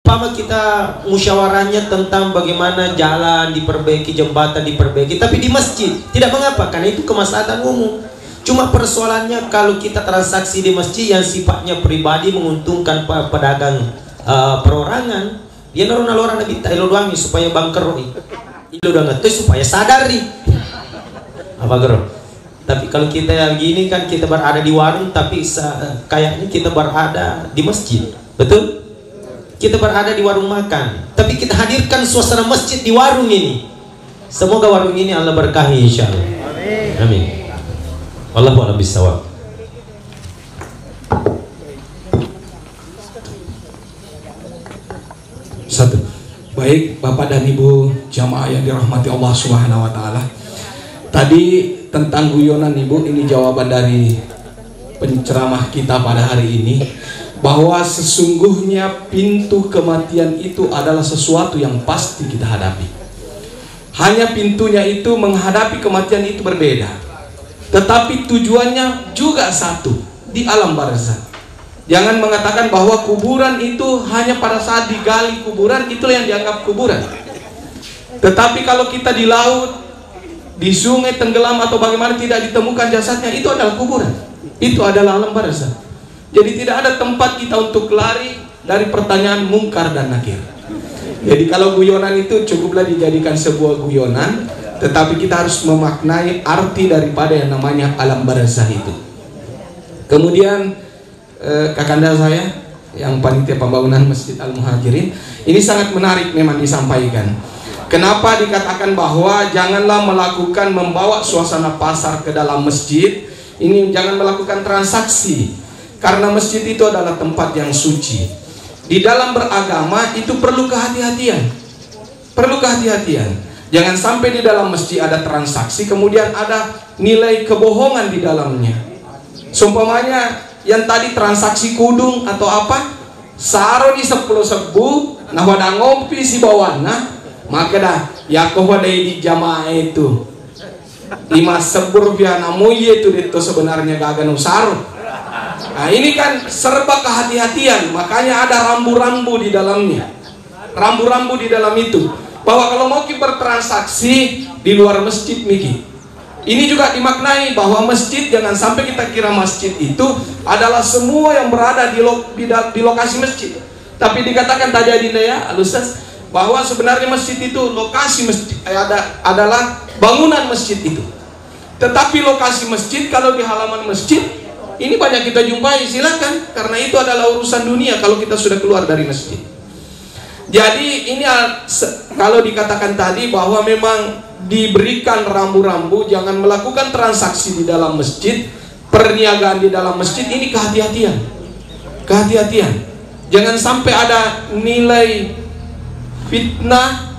Umpama kita musyawarahnya tentang bagaimana jalan diperbaiki, jembatan diperbaiki, tapi di masjid tidak mengapa, karena itu kemaslahatan umum. Cuma persoalannya kalau kita transaksi di masjid yang sifatnya pribadi menguntungkan pedagang perorangan, dia naruh orang nabi tak doang supaya bangker, itu udah ngetes supaya sadari apa gerak. Tapi kalau kita yang gini kan kita berada di warung, tapi kayaknya kita berada di masjid, betul? Kita berada di warung makan, tapi kita hadirkan suasana masjid di warung ini. Semoga warung ini Allah berkahi insyaallah. Amin. Wallahu a'lam bishawab. Satu. Baik, Bapak dan Ibu jamaah yang dirahmati Allah Subhanahu wa taala. Tadi tentang guyonan Ibu, ini jawaban dari penceramah kita pada hari ini, bahwa sesungguhnya pintu kematian itu adalah sesuatu yang pasti kita hadapi. Hanya pintunya itu menghadapi kematian itu berbeda, tetapi tujuannya juga satu, di alam barzakh. Jangan mengatakan bahwa kuburan itu hanya pada saat digali kuburan itulah yang dianggap kuburan. Tetapi kalau kita di laut, di sungai tenggelam atau bagaimana tidak ditemukan jasadnya, itu adalah kuburan. Itu adalah alam barzakh. Jadi tidak ada tempat kita untuk lari dari pertanyaan mungkar dan nakir. Jadi kalau guyonan itu cukuplah dijadikan sebuah guyonan, tetapi kita harus memaknai arti daripada yang namanya alam barzakh itu. Kemudian kakanda saya yang panitia pembangunan Masjid Al-Muhajirin, ini sangat menarik memang disampaikan. Kenapa dikatakan bahwa janganlah melakukan membawa suasana pasar ke dalam masjid, ini jangan melakukan transaksi. Karena masjid itu adalah tempat yang suci. Di dalam beragama itu perlu kehati-hatian. Perlu kehati-hatian. Jangan sampai di dalam masjid ada transaksi kemudian ada nilai kebohongan di dalamnya. Seumpamanya yang tadi transaksi kudung atau apa, saro di 10 sebu, nah wadah ngopi si bawana, maka dah Yakob ada di jamaah itu 5 sebur via namuye itu sebenarnya gagan usaro. Nah ini kan serba kehati-hatian, makanya ada rambu-rambu di dalamnya. Rambu-rambu di dalam itu, bahwa kalau mau kita bertransaksi di luar masjid Miki, ini juga dimaknai bahwa masjid jangan sampai kita kira masjid itu adalah semua yang berada di lokasi masjid. Tapi dikatakan tadi ya Al-Ustaz, bahwa sebenarnya masjid itu lokasi masjid adalah bangunan masjid itu. Tetapi lokasi masjid kalau di halaman masjid ini banyak kita jumpai, silakan, karena itu adalah urusan dunia kalau kita sudah keluar dari masjid. Jadi ini kalau dikatakan tadi bahwa memang diberikan rambu-rambu jangan melakukan transaksi di dalam masjid, perniagaan di dalam masjid, ini kehati-hatian. Kehati-hatian. Jangan sampai ada nilai fitnah,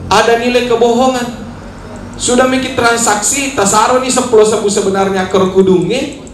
ada nilai kebohongan. Sudah mikir transaksi, tasaro nih 10 sebu sebenarnya kerkudungnya.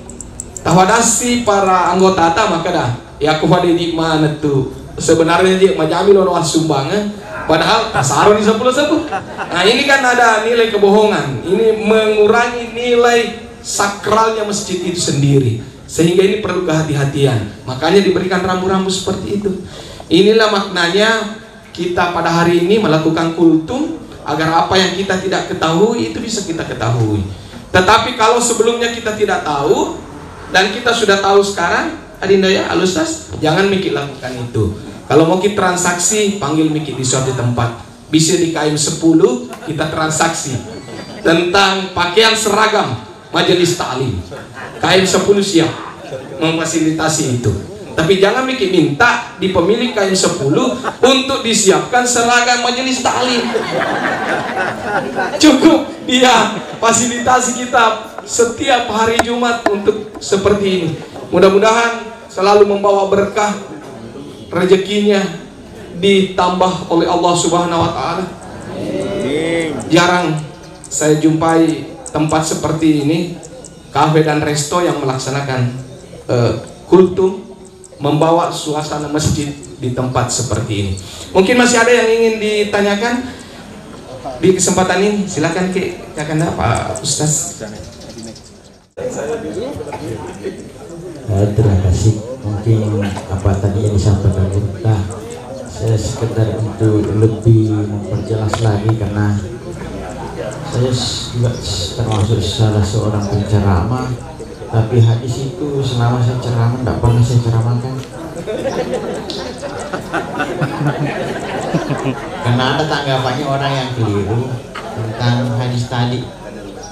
Tawadasi para anggota maka dah ya aku pada di mana tuh sebenarnya dia majami lono sumbangan padahal tasaro di 10 sebu. Nah ini kan ada nilai kebohongan, ini mengurangi nilai sakralnya masjid itu sendiri, sehingga ini perlu kehati-hatian. Makanya diberikan rambu-rambu seperti itu. Inilah maknanya kita pada hari ini melakukan kultum agar apa yang kita tidak ketahui itu bisa kita ketahui. Tetapi kalau sebelumnya kita tidak tahu dan kita sudah tahu sekarang, Adinda ya Al-Ustaz, jangan mikir lakukan itu. Kalau mau kita transaksi, panggil mikir di suatu tempat. Bisa di KM 10 kita transaksi tentang pakaian seragam majelis ta'lim. KM 10 siap memfasilitasi itu. Tapi jangan mikir minta di pemilik KM 10 untuk disiapkan seragam majelis ta'lim. Cukup dia fasilitasi kita setiap hari Jumat untuk seperti ini. Mudah-mudahan selalu membawa berkah, rezekinya ditambah oleh Allah Subhanahu wa taala. Jarang saya jumpai tempat seperti ini, kafe dan resto yang melaksanakan kultum, membawa suasana masjid di tempat seperti ini. Mungkin masih ada yang ingin ditanyakan di kesempatan ini, silakan Pak Ustaz. Terima kasih. Mungkin apa tadi yang disampaikan Ustaz sekedar untuk lebih memperjelas lagi, karena saya juga termasuk salah seorang penceramah, tapi hadis itu selama saya ceramah tidak pernah saya ceramahkan. Karena ada tanggapannya orang yang keliru tentang hadis tadi.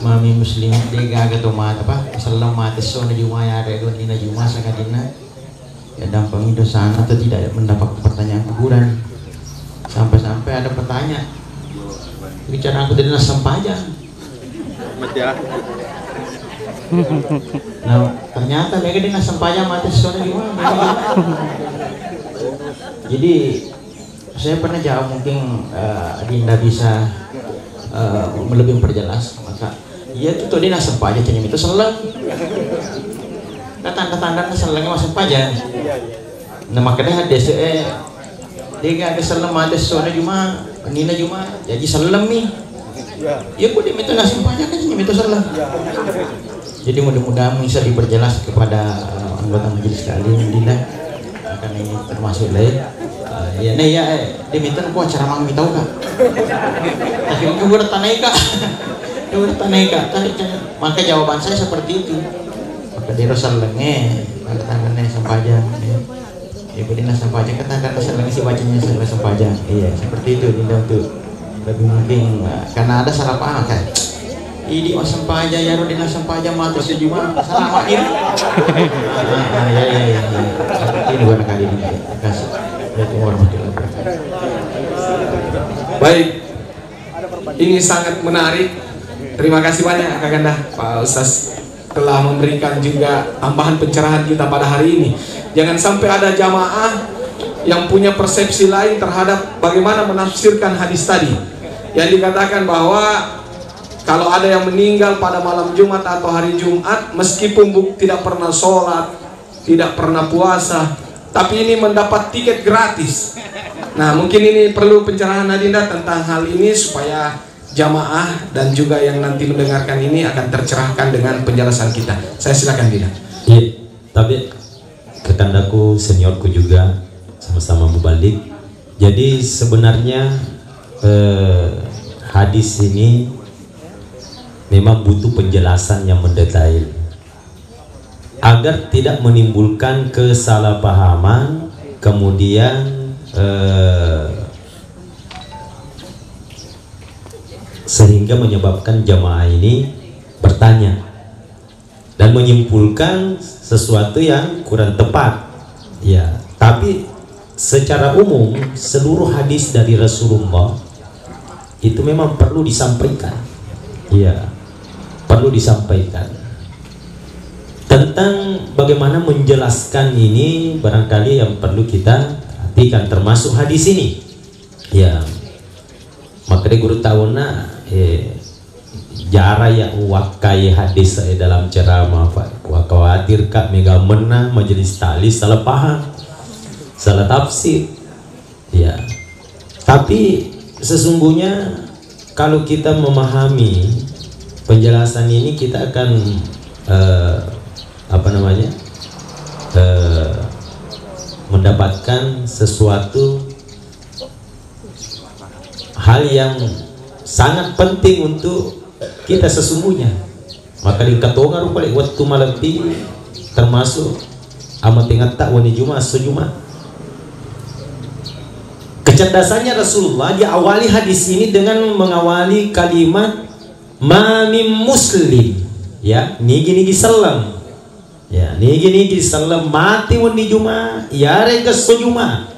Mami muslim dega atau mat apa salam mati sona juma ya ada dua dina juma sakadina ya dampang itu sana atau tidak mendapat pertanyaan kuburan, sampai-sampai ada pertanyaan bicara aku dari nasam pajang. Nah ternyata mereka di nasam pajang mati sona juma. Jadi saya pernah jawab, mungkin Dinda bisa lebih memperjelas. Maka iya tuh dia nasab aja canya itu seleng. Tanda-tanda selengnya masuk aja. Nah makanya hadis dia gak ada seleng ada soalnya cuma nina cuma jadi seleng nih. Ya kok dia minta nasab aja kan canya itu seleng. Jadi mudah-mudahan bisa diperjelas kepada anggota majelis sekalian Dinda, karena ini termasuk lain. Ya nih ya dia minta kok ceramah minta kak. Tapi aku udah tanai kak. Maka jawaban saya seperti itu. Maka dia selengnya tangannya sampajang ya berdina sampajang kata selengnya si bacanya selengnya sampajang. Iya seperti itu Dinda, untuk lebih mungkin karena ada salah paham kan. Ini sampajang ya rodina sampajang mati sejumlah salah ini. Ya ini bukan kali ini. Terima kasih. Baik, ini sangat menarik. Terima kasih banyak Kakanda, Pak Ustaz telah memberikan juga tambahan pencerahan kita pada hari ini. Jangan sampai ada jamaah yang punya persepsi lain terhadap bagaimana menafsirkan hadis tadi, yang dikatakan bahwa kalau ada yang meninggal pada malam Jumat atau hari Jumat, meskipun tidak pernah sholat, tidak pernah puasa, tapi ini mendapat tiket gratis. Nah mungkin ini perlu pencerahan Adinda tentang hal ini, supaya jamaah dan juga yang nanti mendengarkan ini akan tercerahkan dengan penjelasan kita. Saya silakan Dinda. Iya, tapi kekandaku seniorku juga sama-sama mubalik. Jadi sebenarnya hadis ini memang butuh penjelasan yang mendetail agar tidak menimbulkan kesalahpahaman, kemudian sehingga menyebabkan jamaah ini bertanya dan menyimpulkan sesuatu yang kurang tepat. Ya, tapi secara umum seluruh hadis dari Rasulullah itu memang perlu disampaikan. Ya, perlu disampaikan. Tentang bagaimana menjelaskan ini barangkali yang perlu kita perhatikan, termasuk hadis ini. Ya, makanya guru tahunna jara ya wakai hadis dalam ceramah khawatir kak mega menang majelis tali salah paham, salah tafsir. Ya, tapi sesungguhnya kalau kita memahami penjelasan ini, kita akan mendapatkan sesuatu hal yang sangat penting untuk kita sesungguhnya. Maka di katonga rupanya waktu malam ini termasuk amat ingat tak wani Jumat sejuma. Kecerdasannya Rasulullah diawali hadis ini dengan mengawali kalimat mamim muslim. Ya, nigi salam. Ya, nigi salam mati wani Jumat, ya rega sejuma.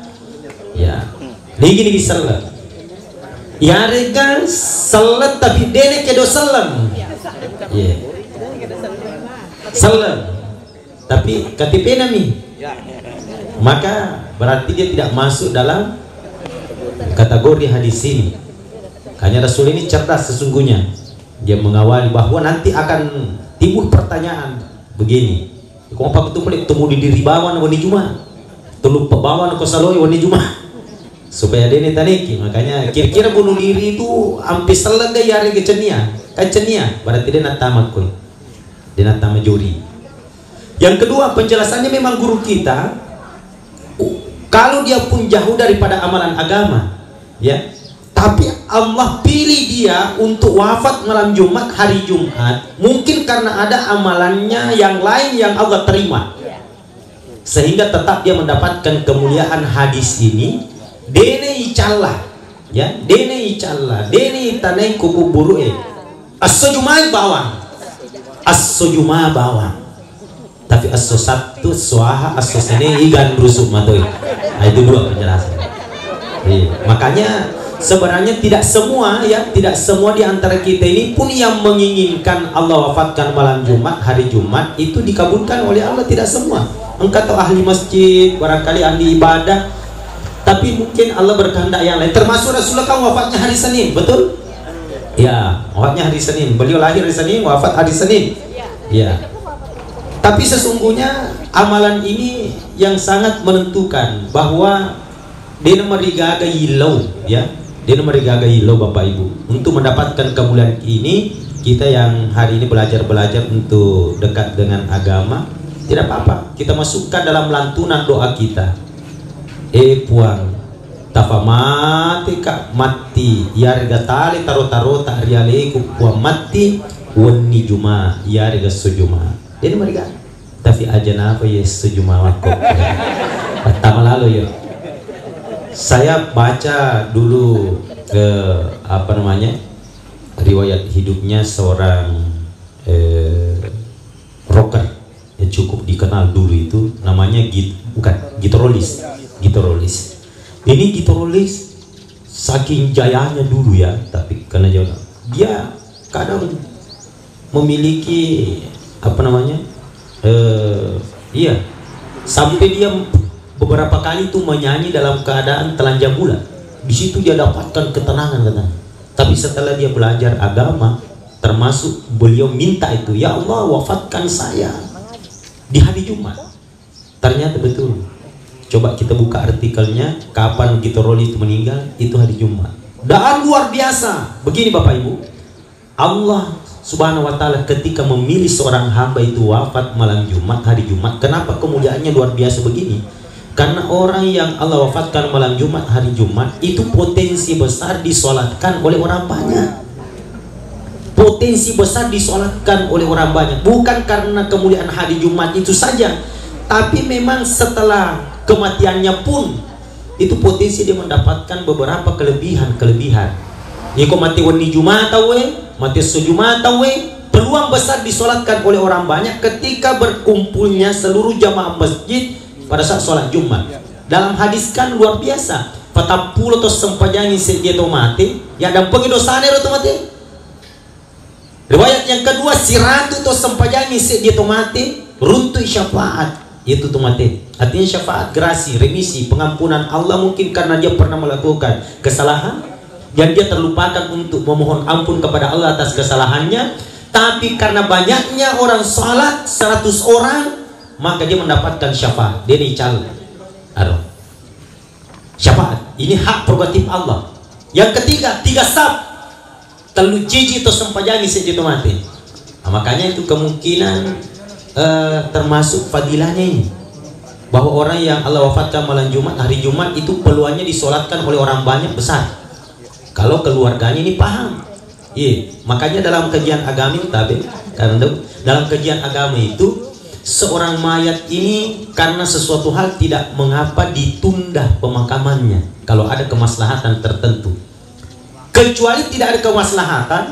Ya, nigi salam. Ya rega salat tapi dene kedo salam. Ya. Salam. Tapi KTP nami. Maka berarti dia tidak masuk dalam kategori hadis ini. Karena Rasul ini cerdas sesungguhnya. Dia mengawali bahwa nanti akan timbul pertanyaan begini. Kau apa betul boleh temu di diri bawan wani Jumat. Tulu pebawan ko saloi wani Jumat. Supaya dia taniki, makanya kira-kira bunuh diri itu hampir selengga yari kecenia, berarti dia natamat kun, dia natamat juri. Yang kedua, penjelasannya memang guru kita Kalau dia pun jauh daripada amalan agama, ya, tapi Allah pilih dia untuk wafat malam Jumat, hari Jumat, mungkin karena ada amalannya yang lain yang Allah terima, sehingga tetap dia mendapatkan kemuliaan. Hadis ini dene icallah, ya, dene icallah, dene tanai kuku burue as-sujumai bawang, as-sujumah bawang, tapi as-satu suaha as-sene igan rusuk matoi. Nah, itu dua penjelasan. Makanya sebenarnya tidak semua, ya, tidak semua di antara kita ini pun yang menginginkan Allah wafatkan malam Jumat, hari Jumat itu dikabulkan oleh Allah, tidak semua. Engkau tahu ahli masjid, barangkali ahli ibadah, tapi mungkin Allah berkehendak yang lain. Termasuk Rasulullah kan wafatnya hari Senin, betul? Ya, wafatnya hari Senin. Beliau lahir hari Senin, wafat hari Senin. Ya. Tapi sesungguhnya amalan ini yang sangat menentukan bahwa dia merigaga ilau, ya, dia merigaga ilau Bapak Ibu. Untuk mendapatkan kemuliaan ini, kita yang hari ini belajar untuk dekat dengan agama, tidak apa-apa, kita masukkan dalam lantunan doa kita. Puang tafamati kak mati yarga tali taro tak rialeku puang mati wani juma yarga sujuma. Dia mereka tapi aja napa ya sujuma waktu pertama lalu ya. Saya baca dulu riwayat hidupnya seorang rocker yang cukup dikenal dulu, itu namanya gitarolis. Ini gitarolis saking jayanya dulu, ya, tapi karena dia kadang memiliki sampai dia beberapa kali itu menyanyi dalam keadaan telanjang bulat. Di situ dia dapatkan ketenangan katanya. Tapi setelah dia belajar agama, termasuk beliau minta itu, ya Allah wafatkan saya di hari Jumat. Ternyata betul. Coba kita buka artikelnya, kapan Gitoroli itu meninggal, itu hari Jumat. Dan luar biasa. Begini Bapak Ibu, Allah Subhanahu wa ta'ala ketika memilih seorang hamba itu wafat malam Jumat, hari Jumat, kenapa kemuliaannya luar biasa begini? Karena orang yang Allah wafatkan malam Jumat, hari Jumat, itu potensi besar disolatkan oleh orang banyak. Potensi besar disolatkan oleh orang banyak. Bukan karena kemuliaan hari Jumat itu saja, tapi memang setelah kematiannya pun itu potensi dia mendapatkan beberapa kelebihan. Ini kok mati wani Jumat mati sejumat peluang besar disolatkan oleh orang banyak ketika berkumpulnya seluruh jamaah masjid pada saat sholat Jumat. Dalam hadis kan luar biasa. Patapulo to sempajangi sedia to mati, ya dan pengidosane ro to mati. Riwayat yang kedua, siratu to sempajangi sedia to mati, runtuh syafaat, itu to mati. Artinya syafaat, grasi, remisi, pengampunan Allah mungkin karena dia pernah melakukan kesalahan dan dia terlupakan untuk memohon ampun kepada Allah atas kesalahannya. Tapi karena banyaknya orang salat 100 orang, maka dia mendapatkan syafaat. Dia dical syafaat. Ini hak prerogatif Allah. Yang ketiga, 3 sab telu jiji to sempajani sejitu mati. Nah, makanya itu kemungkinan termasuk fadilahnya ini, bahwa orang yang Allah wafatkan malam Jumat, hari Jumat itu peluangnya disolatkan oleh orang banyak besar. Kalau keluarganya ini paham, iya. Makanya dalam kajian agama dalam kajian agama itu seorang mayat ini karena sesuatu hal tidak mengapa ditunda pemakamannya kalau ada kemaslahatan tertentu. Kecuali tidak ada kemaslahatan,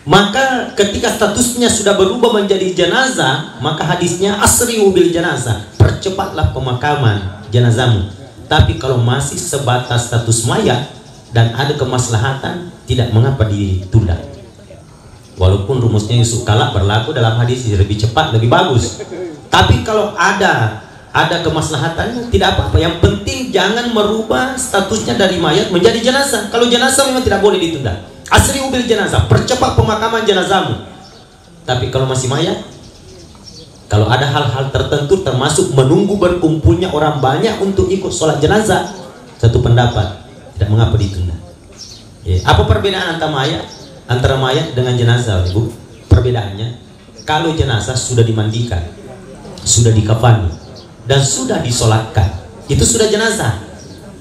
maka ketika statusnya sudah berubah menjadi jenazah, maka hadisnya asri'u bil jenazah, percepatlah pemakaman jenazahmu. Tapi kalau masih sebatas status mayat dan ada kemaslahatan, tidak mengapa ditunda. Walaupun rumusnya Yusuf Kala berlaku dalam hadis lebih cepat lebih bagus. Tapi kalau ada kemaslahatannya tidak apa-apa. Yang penting jangan merubah statusnya dari mayat menjadi jenazah. Kalau jenazah memang tidak boleh ditunda. Asri ubil jenazah, percepat pemakaman jenazahmu. Tapi kalau masih mayat, kalau ada hal-hal tertentu termasuk menunggu berkumpulnya orang banyak untuk ikut sholat jenazah, satu pendapat, tidak mengapa ditunda. Ya. Apa perbedaan antara mayat dengan jenazah, Ibu? Perbedaannya, kalau jenazah sudah dimandikan, sudah dikafani, dan sudah disolatkan, itu sudah jenazah.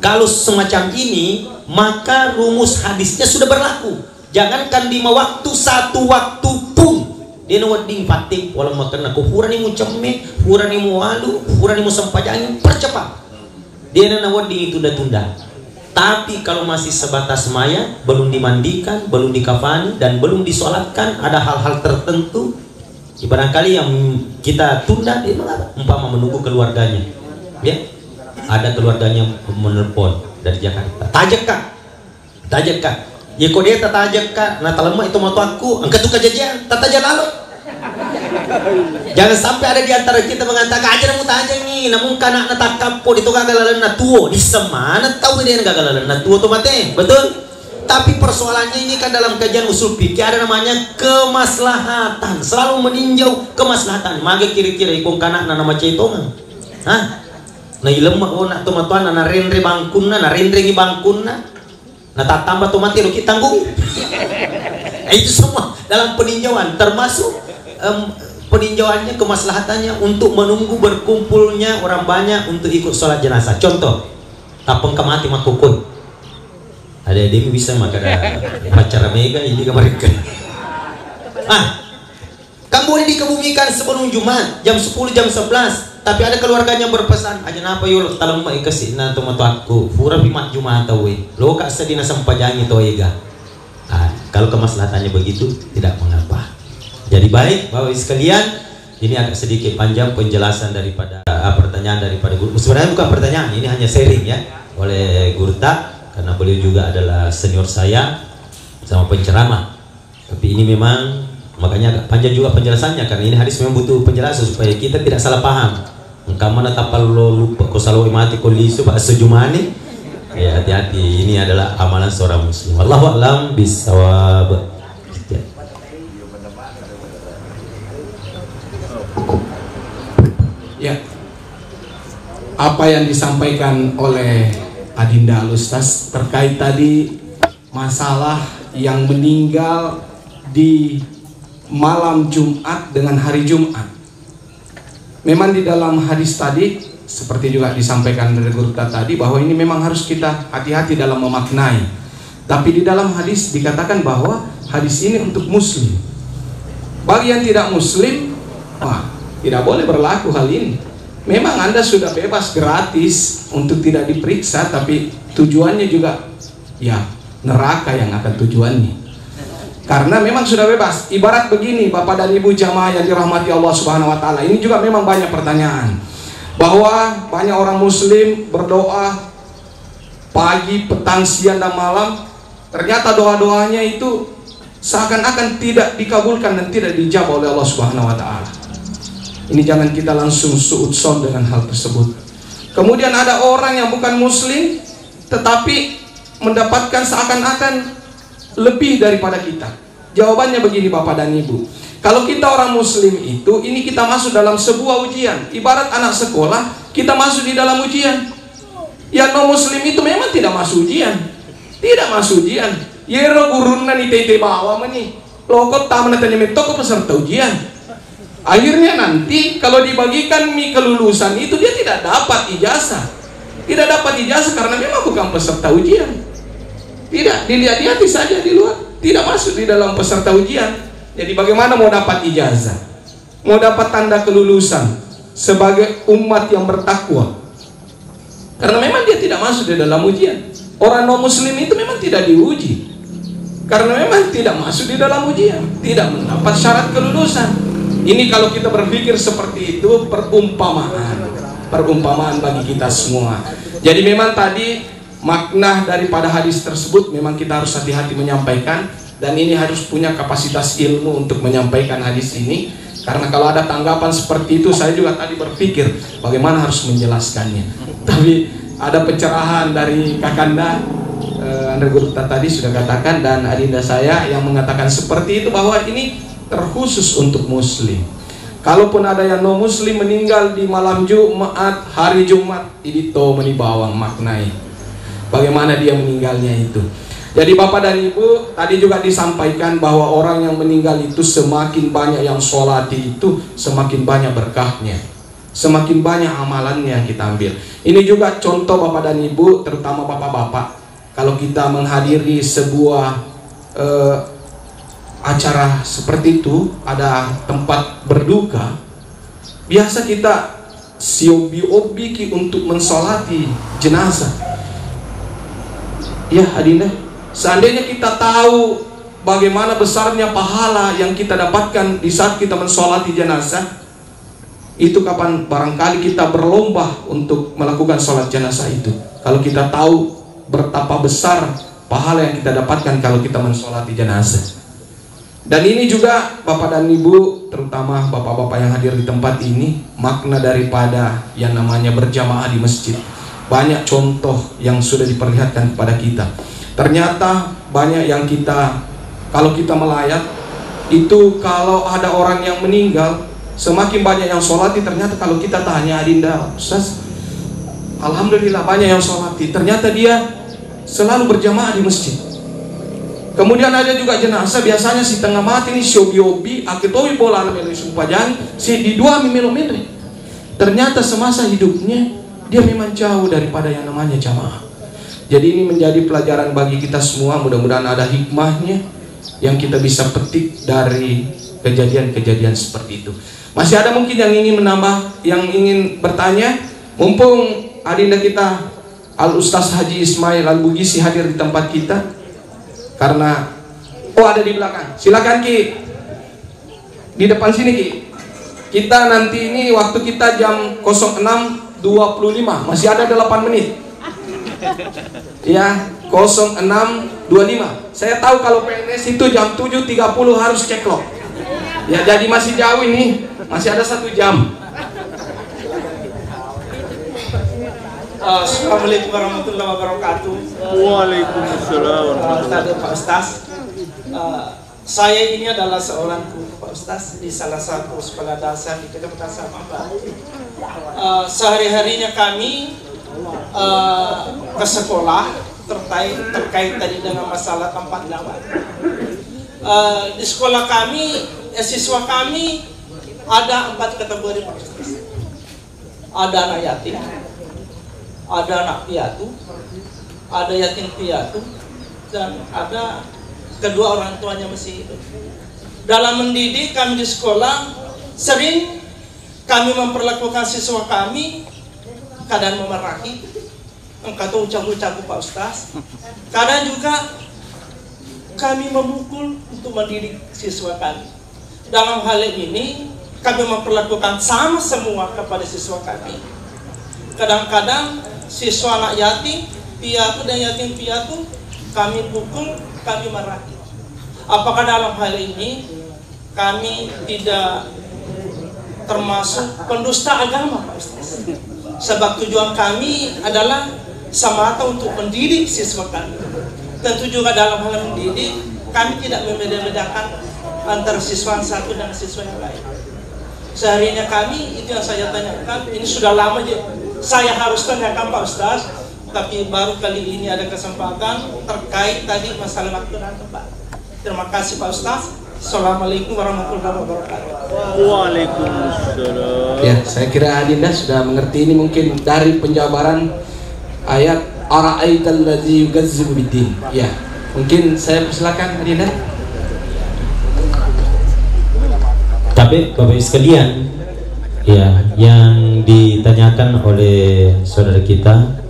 Kalau semacam ini, maka rumus hadisnya sudah berlaku. Jangankan 5 waktu, 1 waktu pun dia nawading patik walau makan aku hurani mu cemme, hurani mu walu, hurani mu sampajangin, percepat. Dia nawading itu tunda. Tapi kalau masih sebatas mayat, belum dimandikan, belum dikafani, dan belum disolatkan, ada hal-hal tertentu barangkali yang kita tunda, dia umpama menunggu keluarganya, ya, ada keluarganya menelpon dari Jakarta, tajak kak, ya kok dia tajak kak, nah talema itu moto aku, angkat tuh kejadian, tataja lalu. Jangan sampai ada di antara kita mengatakan aja namun tajak nih, namun kanak natakapo itu gagalalan na tuo, di semana tahu dia gagalalan na tuo tuh mate, betul? Tapi persoalannya ini kan dalam kajian usul fikih ada namanya kemaslahatan, selalu meninjau kemaslahatan. Mage kiri-kiri ikung kanak nama caitongan, hah? Nah ilemak oh nak tomatuan na renre bangkunna, na renre bangkunna, na tak tambah tomati lo kita tanggung. Itu semua dalam peninjauan, termasuk peninjauannya kemaslahatannya untuk menunggu berkumpulnya orang banyak untuk ikut sholat jenazah. Contoh, tapeng kemati makukun. Ada yang bisa maka ada pacara mega ini ke mereka. Kamu boleh dikebumikan sebelum Jumat jam 10 jam 11, tapi ada keluarganya berpesan aja napa yul talam mai kasih na tomato aku pura bimat Jumat we lo kak sedina sampajangi to ega. Kalau kemaslahatannya begitu tidak mengapa. Jadi baik Bapak sekalian, ini agak sedikit panjang penjelasan daripada pertanyaan daripada guru. Sebenarnya bukan pertanyaan, ini hanya sharing ya oleh Gurta. Karena beliau juga adalah senior saya sama penceramah. Tapi ini memang makanya agak panjang juga penjelasannya, karena ini hadis memang butuh penjelasan supaya kita tidak salah paham. Engkau mana tapal lo lupa kau selalu mati kau lisu pak sejumani. Ya hati-hati, ini adalah amalan seorang muslim. Wallahu a'lam bishawab. Ya, apa yang disampaikan oleh Adinda Al-Ustaz terkait tadi masalah yang meninggal di malam Jumat dengan hari Jumat. Memang di dalam hadis tadi seperti juga disampaikan dari guru tadi bahwa ini memang harus kita hati-hati dalam memaknai. Tapi di dalam hadis dikatakan bahwa hadis ini untuk muslim. Bagi yang tidak muslim, tidak boleh berlaku hal ini. Memang Anda sudah bebas gratis untuk tidak diperiksa, tapi tujuannya juga ya neraka yang akan tujuannya. Karena memang sudah bebas. Ibarat begini Bapak dan Ibu jamaah yang dirahmati Allah Subhanahu wa taala. Ini juga memang banyak pertanyaan. Bahwa banyak orang muslim berdoa pagi, petang, siang dan malam, ternyata doa-doanya itu seakan-akan tidak dikabulkan dan tidak dijawab oleh Allah Subhanahu wa taala. Ini jangan kita langsung suudzon dengan hal tersebut. Kemudian ada orang yang bukan muslim tetapi mendapatkan seakan-akan lebih daripada kita. Jawabannya begini Bapak dan Ibu. Kalau kita orang muslim itu, ini kita masuk dalam sebuah ujian. Ibarat anak sekolah, kita masuk di dalam ujian. Yang non muslim itu memang tidak masuk ujian. Tidak masuk ujian. Yero gurunna ni tete bawa meni. Lokot taman tanya metoko peserta ujian. Akhirnya nanti kalau dibagikan kelulusan itu dia tidak dapat ijazah. Tidak dapat ijazah karena memang bukan peserta ujian. Tidak, dilihat-lihati saja di luar. Tidak masuk di dalam peserta ujian. Jadi bagaimana mau dapat ijazah? Mau dapat tanda kelulusan sebagai umat yang bertakwa? Karena memang dia tidak masuk di dalam ujian. Orang non muslim itu memang tidak diuji. Karena memang tidak masuk di dalam ujian. Tidak mendapat syarat kelulusan. Ini kalau kita berpikir seperti itu perumpamaan bagi kita semua. Jadi memang tadi makna daripada hadis tersebut memang kita harus hati-hati menyampaikan, dan ini harus punya kapasitas ilmu untuk menyampaikan hadis ini. Karena kalau ada tanggapan seperti itu, saya juga tadi berpikir bagaimana harus menjelaskannya. Tapi ada pencerahan dari Kakanda Andre Gurta tadi sudah katakan, dan adinda saya yang mengatakan seperti itu, bahwa ini terkhusus untuk muslim. Kalaupun ada yang non muslim meninggal di malam Jumat, hari Jumat, ini to menibawang maknai bagaimana dia meninggalnya itu. Jadi Bapak dan Ibu, tadi juga disampaikan bahwa orang yang meninggal itu semakin banyak yang sholat itu, semakin banyak berkahnya. semakin banyak amalannya yang kita ambil. Ini juga contoh Bapak dan Ibu, terutama Bapak-bapak, kalau kita menghadiri sebuah acara seperti itu, ada tempat berduka, biasa kita siobi-obi untuk mensolati jenazah. Ya Adinda, seandainya kita tahu bagaimana besarnya pahala yang kita dapatkan di saat kita mensolati jenazah, itu kapan barangkali kita berlomba untuk melakukan sholat jenazah itu. Kalau kita tahu betapa besar pahala yang kita dapatkan kalau kita mensolati jenazah. Dan ini juga Bapak dan Ibu, terutama Bapak-bapak yang hadir di tempat ini, makna daripada yang namanya berjamaah di masjid. Banyak contoh yang sudah diperlihatkan kepada kita. Ternyata banyak yang kita, kalau kita melayat, itu kalau ada orang yang meninggal, semakin banyak yang sholati. Ternyata kalau kita tanya Adinda, Ustaz, alhamdulillah banyak yang sholati, ternyata dia selalu berjamaah di masjid. Kemudian ada juga jenazah, biasanya si tengah mati ini siobi-obi akitowi bola melu sumpajan si di dua mimelo-melo. Ternyata semasa hidupnya dia memang jauh daripada yang namanya jamaah. Jadi ini menjadi pelajaran bagi kita semua. Mudah-mudahan ada hikmahnya yang kita bisa petik dari kejadian-kejadian seperti itu. Masih ada mungkin yang ingin menambah, yang ingin bertanya? Mumpung Adinda kita Al Ustaz Haji Ismail Al Bugisi hadir di tempat kita. Karena ada di belakang. Silakan Ki. Di depan sini Ki. Kita nanti ini waktu kita jam 06.25, masih ada 8 menit. Ya, 06.25. Saya tahu kalau PNS itu jam 7.30 harus ceklok. Ya, jadi masih jauh ini. Masih ada 1 jam. Assalamualaikum warahmatullahi wabarakatuh. Waalaikumsalam warahmatullahi Pak Ustaz, saya ini adalah seorang guru Pak Ustaz di salah satu sekolah dasar di Kecamatan Samamba. Sehari-harinya kami ke sekolah terkait tadi dengan masalah tempat dakwah. Di sekolah kami, siswa kami ada 4 kategori Pak Ustaz. Ada anak yatim, ada anak piatu, ada yatim piatu, dan ada kedua orang tuanya masih hidup. Dalam mendidik kami di sekolah, sering kami memperlakukan siswa kami kadang memarahi, engkau ucap-ucap Pak Ustaz. Kadang juga kami memukul untuk mendidik siswa kami. Dalam hal ini kami memperlakukan sama semua kepada siswa kami. Kadang-kadang siswa anak yatim piatu dan yatim piatu kami pukul, kami marahi. Apakah dalam hal ini kami tidak termasuk pendusta agama Pak Ustaz? Sebab tujuan kami adalah semata untuk mendidik siswa kami. Tentu juga dalam hal mendidik kami tidak membeda-bedakan antara siswa yang satu dan siswa yang lain. Seharinya kami, itu yang saya tanyakan, ini sudah lama saya harus tanyakan Pak Ustaz, tapi baru kali ini ada kesempatan terkait tadi masalah waktu dan tempat. Terima kasih Pak Ustaz. Assalamualaikum warahmatullahi wabarakatuh. Waalaikumsalam. Ya, saya kira Adinda sudah mengerti ini mungkin dari penjabaran ayat ara'aital ladzi yukazzibu biddin. Ya, mungkin saya persilakan Adinda. Tapi Bapak sekalian, ya, yang ditanyakan oleh saudara kita,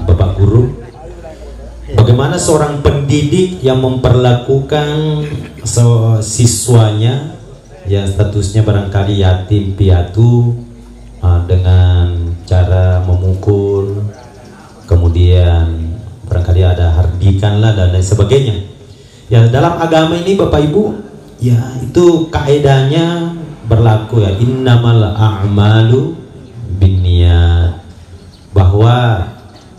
Bapak Guru, bagaimana seorang pendidik yang memperlakukan siswanya, ya statusnya barangkali yatim piatu, dengan cara memukul, kemudian barangkali ada hardikan lah dan lain sebagainya. Ya, dalam agama ini Bapak Ibu, ya itu kaedahnya berlaku ya, innamal a'malu binniyat, bahwa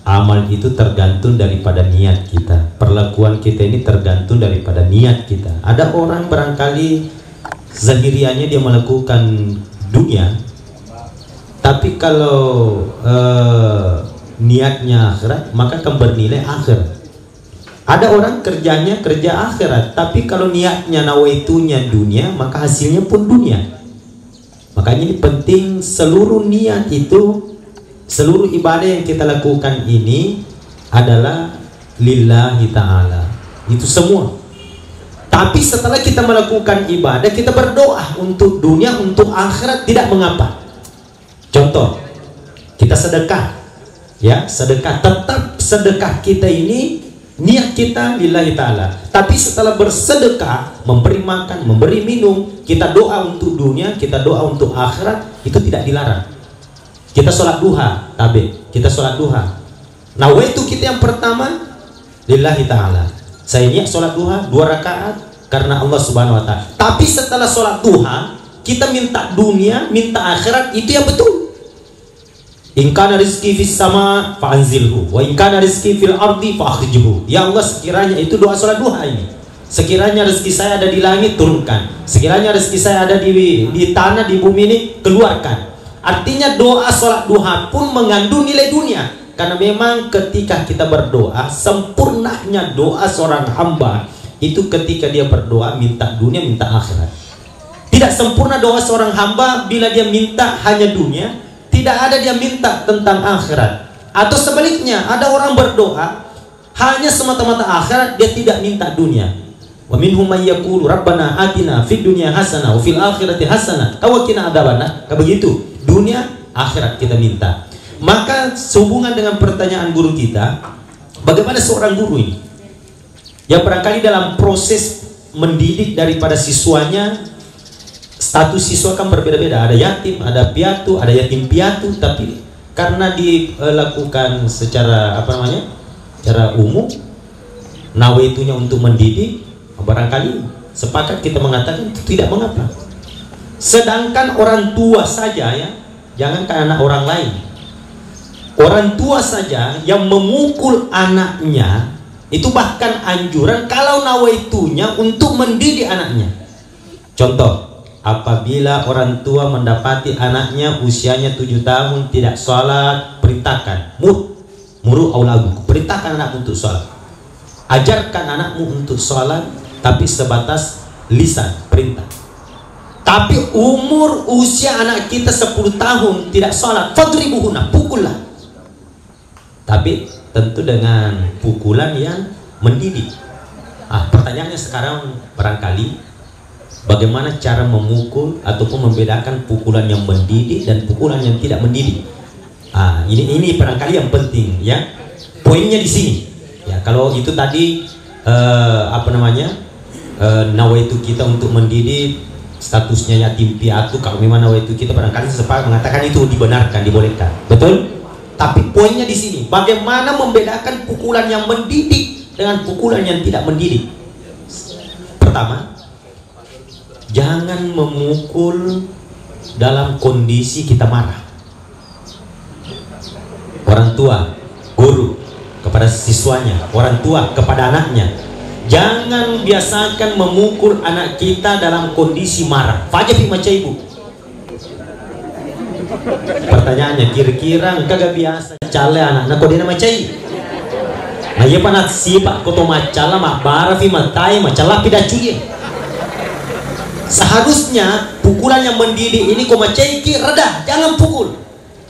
amal itu tergantung daripada niat kita. Perlakuan kita ini tergantung daripada niat kita. Ada orang barangkali zahiriannya dia melakukan dunia, tapi kalau niatnya akhirat, maka akan bernilai akhirat. Ada orang kerjanya kerja akhirat, tapi kalau niatnya nawaitunya dunia, maka hasilnya pun dunia. Makanya ini penting, seluruh niat itu, seluruh ibadah yang kita lakukan ini adalah lillahi ta'ala. Itu semua. Tapi setelah kita melakukan ibadah, kita berdoa untuk dunia, untuk akhirat, tidak mengapa. Contoh, kita sedekah, ya, sedekah, tetap sedekah kita ini niat kita lillahi ta'ala. Tapi setelah bersedekah, memberi makan, memberi minum, kita doa untuk dunia, kita doa untuk akhirat, itu tidak dilarang. Kita sholat duha, kita sholat duha. Nah, itu kita yang pertama lillahi ta'ala. Saya niat sholat duha 2 rakaat karena Allah subhanahu wa ta'ala. Tapi setelah sholat duha, kita minta dunia, minta akhirat, itu yang betul. In kana rizqi fis sama fa'anzilhu wa in kana rizqi fil ardi fa'akhrijhu. Ya Allah, sekiranya itu doa sholat duha ini. Sekiranya rezeki saya ada di langit, turunkan. Sekiranya rezeki saya ada di tanah, di bumi ini, keluarkan. Artinya doa sholat duha pun mengandung nilai dunia. Karena memang ketika kita berdoa, sempurnanya doa seorang hamba itu ketika dia berdoa minta dunia, minta akhirat. Tidak sempurna doa seorang hamba bila dia minta hanya dunia, tidak ada dia minta tentang akhirat. Atau sebaliknya, ada orang berdoa hanya semata-mata akhirat, dia tidak minta dunia. Wa minhum may yaqulu rabbana atina fid dunya hasanah wa fil akhirati hasanah wa qina adzabannar. Begitu, dunia, akhirat kita minta. Maka sehubungan dengan pertanyaan guru kita, bagaimana seorang guru ini yang barangkali dalam proses mendidik daripada siswanya, status siswa kan berbeda-beda, ada yatim, ada piatu, ada yatim piatu, tapi karena dilakukan secara secara umum, nawaitunya untuk mendidik, barangkali sepakat kita mengatakan itu tidak mengapa. Sedangkan orang tua saja, ya, jangankan anak orang lain, orang tua saja yang memukul anaknya, itu bahkan anjuran kalau nawaitunya untuk mendidik anaknya. Contoh, apabila orang tua mendapati anaknya usianya 7 tahun tidak sholat, perintahkan, muru aulagu, perintahkan anakmu untuk sholat, ajarkan anakmu untuk sholat, tapi sebatas lisan, perintah. Tapi umur usia anak kita 10 tahun tidak sholat, fadribuhuna, pukullah. Tapi tentu dengan pukulan yang mendidik. Pertanyaannya sekarang barangkali, bagaimana cara memukul ataupun membedakan pukulan yang mendidik dan pukulan yang tidak mendidik? Ini barangkali yang penting, ya. Poinnya di sini. Ya, kalau itu tadi nawaitu kita untuk mendidik, statusnya yatim piatu, kalau memang nawaitu kita barangkali sesepat mengatakan itu dibenarkan, dibolehkan. Betul? Tapi poinnya di sini, bagaimana membedakan pukulan yang mendidik dengan pukulan yang tidak mendidik? Pertama, jangan memukul dalam kondisi kita marah. Orang tua, guru kepada siswanya, orang tua kepada anaknya, jangan biasakan memukul anak kita dalam kondisi marah. Fajafi maca ibu. Pertanyaannya, kira-kira kagak biasa cale anak kok dia macai? Nah, iya panat sipak koto macala mak barafi matai macala pidacu ye. Seharusnya pukulan yang mendidik ini kok macai ki reda, jangan pukul.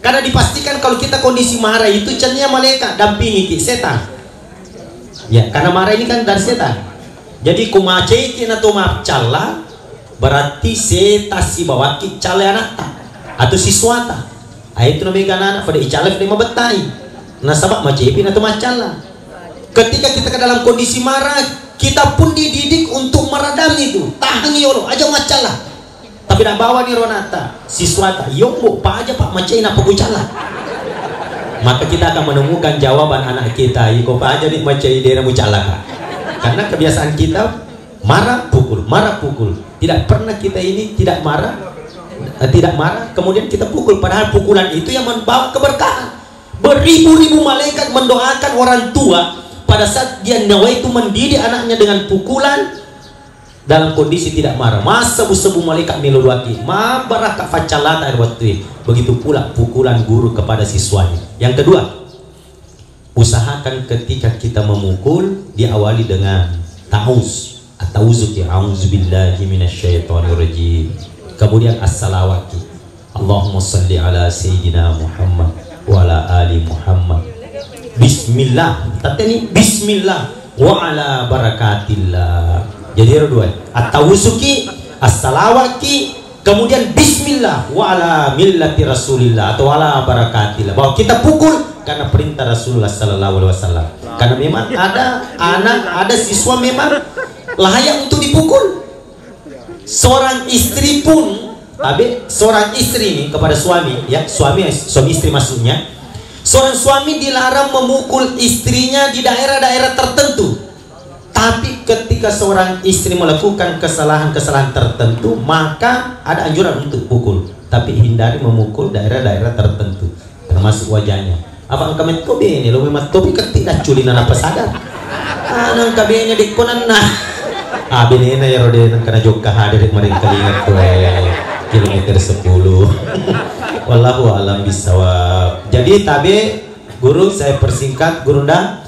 Karena dipastikan kalau kita kondisi marah itu cennya malaikat dampingi ki setan. Ya, karena marah ini kan dari setan. Jadi kok macai ki nato macala berarti setan si bawa ki cale anak ta atau siswata. Itu namanya anak pada icalef lima betai. Nah, sabak macai pin atau macala. Ketika kita ke dalam kondisi marah, kita pun dididik untuk meredam itu. Tahan yolo aja macalah. Tapi nak bawa ni ronata siswata, yombo pak aja pak macai napa kucala. Maka kita akan menemukan jawaban anak kita, iko pak aja nih macai daerah mucala. Karena kebiasaan kita marah pukul, marah pukul. Tidak pernah kita ini tidak marah, kemudian kita pukul. Padahal pukulan itu yang membawa keberkahan. Beribu-ribu malaikat mendoakan orang tua pada saat dia nawaitu mendidik anaknya dengan pukulan dalam kondisi tidak marah. Masa sebu malaikat meluluati ma baraka facalata waktu. Begitu pula pukulan guru kepada siswanya. Yang kedua, usahakan ketika kita memukul diawali dengan ta'awuz. At-ta'awuzu, a'udzubillahi minasyaitonirrajim. Kemudian as-salawati. Allahumma salli ala Sayyidina Muhammad wa ala ali Muhammad. Bismillah, tateni Bismillah wa ala barakatillah. Jadi ada dua, at-tawusuki, as-salawaki, kemudian Bismillah wa ala millati Rasulillah atau ala barakatillah. Bahwa kita pukul karena perintah Rasulullah sallallahu alaihi wasallam. Karena memang ada anak, ada siswa memang layak untuk dipukul. Seorang istri pun, seorang istri ini kepada suami, ya suami istri maksudnya, seorang suami dilarang memukul istrinya di daerah-daerah tertentu. Tapi ketika seorang istri melakukan kesalahan-kesalahan tertentu, maka ada anjuran untuk pukul. Tapi hindari memukul daerah-daerah tertentu, termasuk wajahnya. Apa angkamet kobe ini? Lo memang topi ketidak culinan apa sadar? Anang kabenya di konan nah. Abinena ya rode karena joka hadir kemarin kali ingat tuh kilometer 10. Wallahu alam bisawab. Jadi tabe guru saya persingkat gurunda.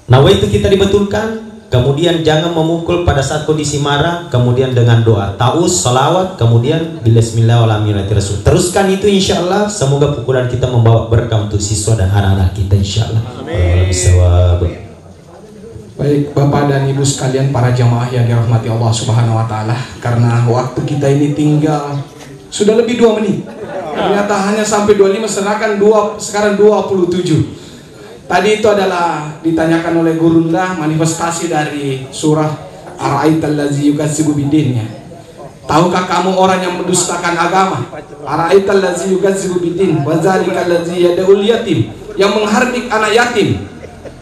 Nawaitu kita dibetulkan. Kemudian jangan memukul pada saat kondisi marah. Kemudian dengan doa taus, salawat. Kemudian bismillahirrahmanirrahim. Teruskan itu insyaallah. Semoga pukulan kita membawa berkah untuk siswa dan anak-anak kita insyaallah. Amin. Baik Bapak dan Ibu sekalian para jamaah yang dirahmati Allah Subhanahu wa taala, karena waktu kita ini tinggal sudah lebih 2 menit. Ternyata hanya sampai 25, sedangkan sekarang 27. Tadi itu adalah ditanyakan oleh Gurunda manifestasi dari surah Ara'aital ladzi yukadzibu bidin. Tahukah kamu orang yang mendustakan agama? Ara'aital ladzi yukadzibu bidin wa dzalikal ladzi yad'ul yatim, yang menghardik anak yatim.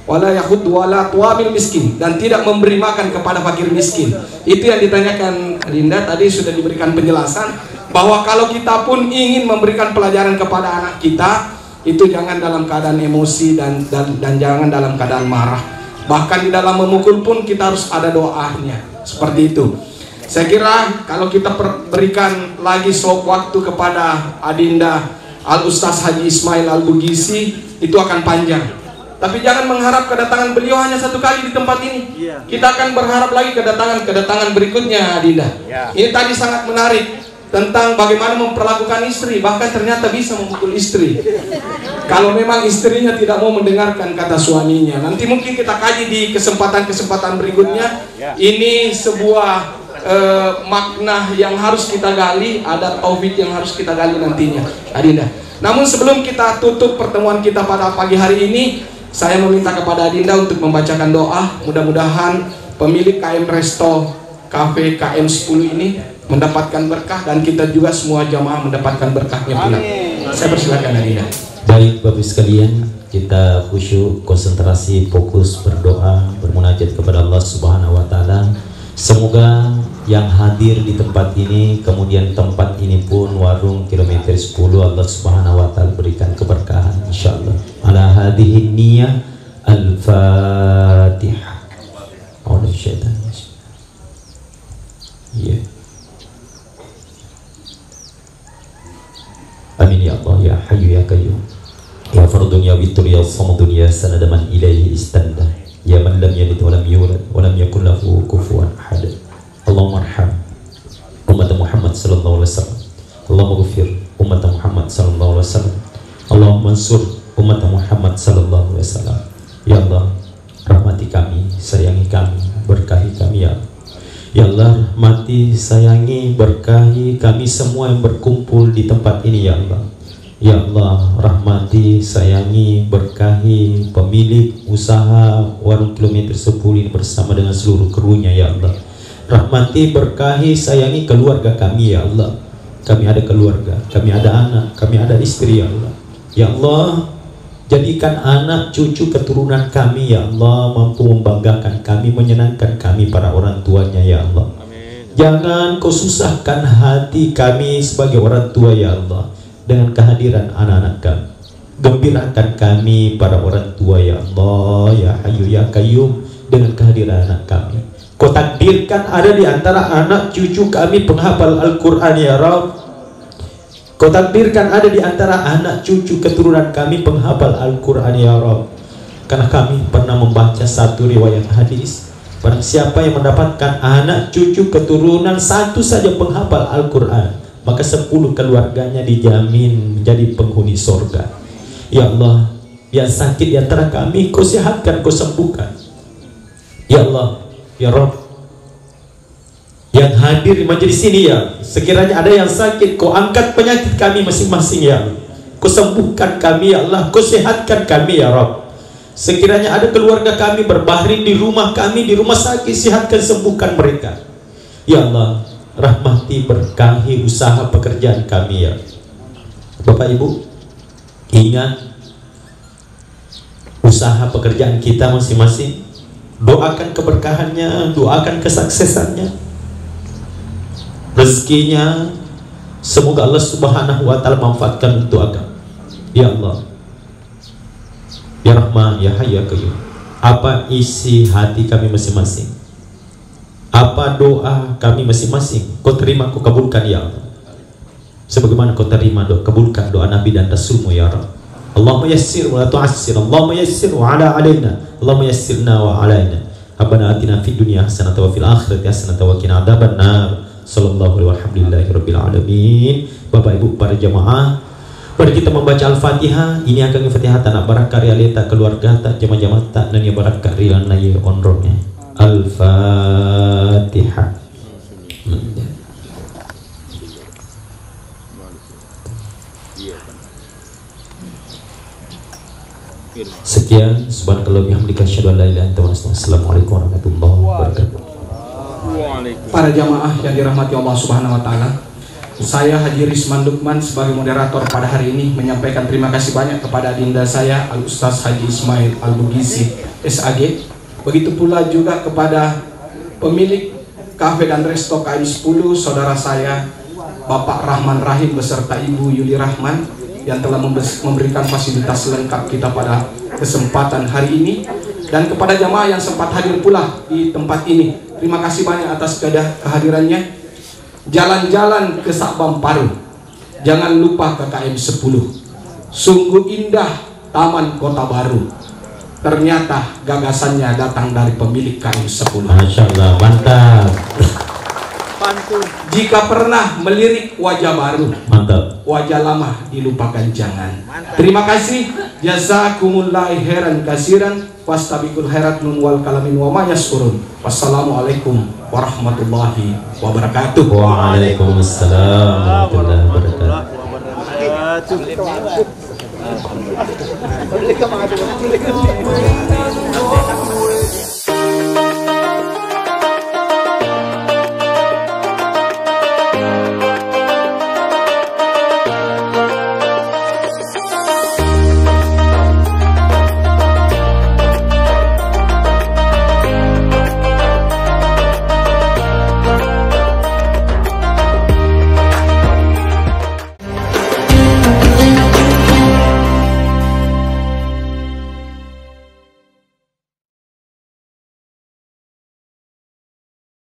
Wala yahud wala tuamil miskin, dan tidak memberi makan kepada fakir miskin. Itu yang ditanyakan Dinda. Tadi sudah diberikan penjelasan bahwa kalau kita pun ingin memberikan pelajaran kepada anak kita, itu jangan dalam keadaan emosi dan jangan dalam keadaan marah. Bahkan di dalam memukul pun kita harus ada doanya. Seperti itu. Saya kira kalau kita berikan lagi waktu kepada Adinda Al-Ustaz Haji Ismail Al-Bugisi, itu akan panjang. Tapi jangan mengharap kedatangan beliau hanya 1 kali di tempat ini. Kita akan berharap lagi kedatangan berikutnya, Adinda. Ini tadi sangat menarik tentang bagaimana memperlakukan istri, bahkan ternyata bisa memukul istri. Kalau memang istrinya tidak mau mendengarkan kata suaminya, nanti mungkin kita kaji di kesempatan-kesempatan berikutnya. Ini sebuah makna yang harus kita gali, ada taufik yang harus kita gali nantinya, Adinda. Namun sebelum kita tutup pertemuan kita pada pagi hari ini, saya meminta kepada Adinda untuk membacakan doa. Mudah-mudahan pemilik KM Resto Cafe KM10 ini mendapatkan berkah, dan kita juga semua jamaah mendapatkan berkahnya pula. Saya persilakan Adinda. Baik Bapak sekalian, kita khusyuk, konsentrasi, fokus berdoa, bermunajat kepada Allah Subhanahu wa taala. Semoga yang hadir di tempat ini, kemudian tempat ini pun warung kilometer 10, Allah Subhanahu wa taala berikan keberkahan insyaallah. Ala hadhihi niyyah al-Fatihah. Oleh syaitan. Ya. Amin ya Allah ya Hayyu ya Qayyum. Ya fardun ya witur ya samadun ya sanada man ilaihi istanda. Ya man lam yalid wa lam yulad wa lam yakul lahu kufuwan ahad. Allahumma arham umat Muhammad sallallahu alaihi wasallam. Allahumma ghfir umat Muhammad sallallahu alaihi wasallam. Allahumma ansur umat Muhammad sallallahu alaihi wasallam. Ya Allah, rahmati kami, sayangi kami, berkahi kami ya Allah. Ya Allah, rahmati, sayangi, berkahi kami semua yang berkumpul di tempat ini ya Allah. Ya Allah, rahmati, sayangi, berkahi pemilik usaha warung kilometer 10 ini bersama dengan seluruh krunya ya Allah. Rahmati, berkahi, sayangi keluarga kami ya Allah. Kami ada keluarga, kami ada anak, kami ada istri ya Allah. Ya Allah, jadikan anak cucu keturunan kami ya Allah mampu membanggakan kami, menyenangkan kami para orang tuanya ya Allah. Amin. Jangan kau susahkan hati kami sebagai orang tua ya Allah dengan kehadiran anak-anak kami. Gembirakan kami para orang tua ya Allah ya Hayyu ya Qayyum dengan kehadiran anak kami. Kau takdirkan ada di antara anak cucu kami penghafal Al-Quran ya Rabb. Kau takdirkan ada di antara anak cucu keturunan kami penghafal Al-Quran ya Rabb. Karena kami pernah membaca satu riwayat hadis, barang siapa yang mendapatkan anak cucu keturunan satu saja penghafal Al-Quran, maka 10 keluarganya dijamin menjadi penghuni surga. Ya Allah, yang sakit di antara kami Kau sehatkan, Kau sembuhkan. Ya Allah, ya Rabb, yang hadir di majelis ini ya, sekiranya ada yang sakit, Kau angkat penyakit kami masing-masing ya Allah. Kau sembuhkan kami ya Allah, Kau sehatkan kami ya Rabb. Sekiranya ada keluarga kami berbaring di rumah kami, di rumah sakit, sehatkan, sembuhkan mereka. Ya Allah, rahmati, berkahi usaha pekerjaan kami ya. Bapak Ibu, ingat usaha pekerjaan kita masing-masing. Doakan keberkahannya, doakan kesuksesannya, rezekinya. Semoga Allah Subhanahu wa Ta'ala manfaatkan untuk agama. Ya Allah, Ya Rahman, Ya Hayy, Ya Qayyum, apa isi hati kami masing-masing, apa doa kami masing-masing, Kau terima, Kau kabulkan ya Allah. Sebagaimana Kau terima doa, kabulkan doa Nabi dan Rasulmu ya Rabb. Allahumma yassir wa la tu'assir, Allahumma yassir wa ala alaina, Allahumma yassirna wa alaina. Rabbana atina fid dunya hasanatan wa fil akhirati hasanatan wa qina adzabannar. Sallallahu alaihi walhamdulillahi rabbil alamin. Bapak Ibu para jamaah, mari kita membaca Al-Fatihah. Ini akan Al-Fatihah tanah barakah realita keluarga tak jamaah-jamaah tak dan ya barakah rilana ya onrongnya. Al-Fatihah. Sekian, subhanakallah bihamdika asyhadu an la ilaha illa anta astaghfiruka. Assalamualaikum warahmatullahi wabarakatuh. Para jamaah yang dirahmati Allah Subhanahu wa Ta'ala, saya Haji Risman Lukman sebagai moderator pada hari ini menyampaikan terima kasih banyak kepada adinda saya Al Ustaz Haji Ismail Al Bugisi SAG. Begitu pula juga kepada pemilik kafe dan resto KM10 saudara saya Bapak Rahman Rahim beserta Ibu Yuli Rahman yang telah memberikan fasilitas lengkap kita pada kesempatan hari ini, dan kepada jamaah yang sempat hadir pula di tempat ini. Terima kasih banyak atas kehadirannya. Jalan-jalan ke Sabang Paru, jangan lupa ke KM10. Sungguh indah Taman Kota Baru. Ternyata gagasannya datang dari pemilik KM10. Masya Allah, mantap. Jika pernah melirik wajah baru, Mantap. wajah lama dilupakan jangan. Terima kasih. Jazakumullah khairan kasiran. Fastabiqul khairat nun wal kalamin wa ma yaskurun. Wassalamualaikum warahmatullahi wabarakatuh. Waalaikumsalam warahmatullahi wabarakatuh.